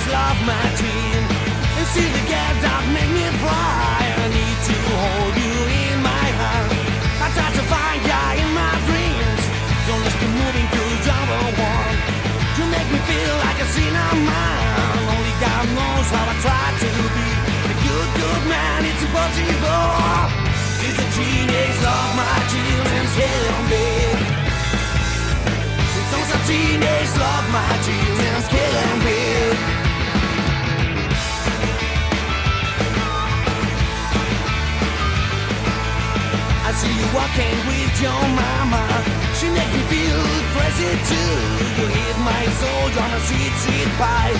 teenage love machine. And see the girl that make me cry. I need to hold you in my hand. I try to find you in my dreams. Don't just be moving to number one. You make me feel like a sinner man. Only God knows how I try to be a good man. It's impossible. It's a teenage love machine and killing me. It's a teenage love machine and killing me. I see you walking with your mama. She makes me feel crazy too. You hit my soul, you're my sweet pie.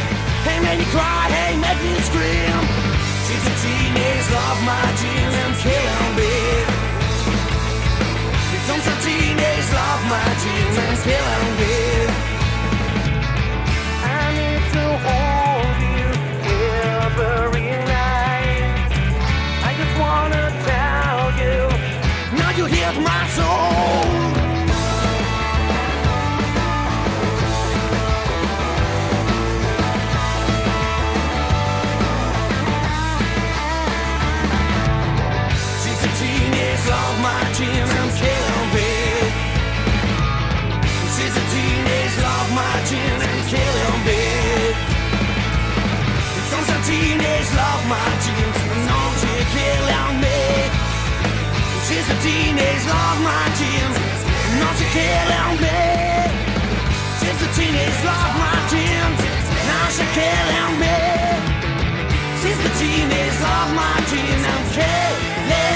Hey, make me cry, hey, make me scream. She's a teenage love machine and killing me. Becomes a teenage love machine and killing me. I need to hold you every night. I just wanna tell you. Now you hear my soul. She's a teenage love machine and killing me. She's a teenage love machine and killing me. Becomes a teenage love machine and now she's killing me. She's a teenage love machine, not to killing me. She's a teenage love machine, now she's killing me. She's a teenage love machine, I'm killing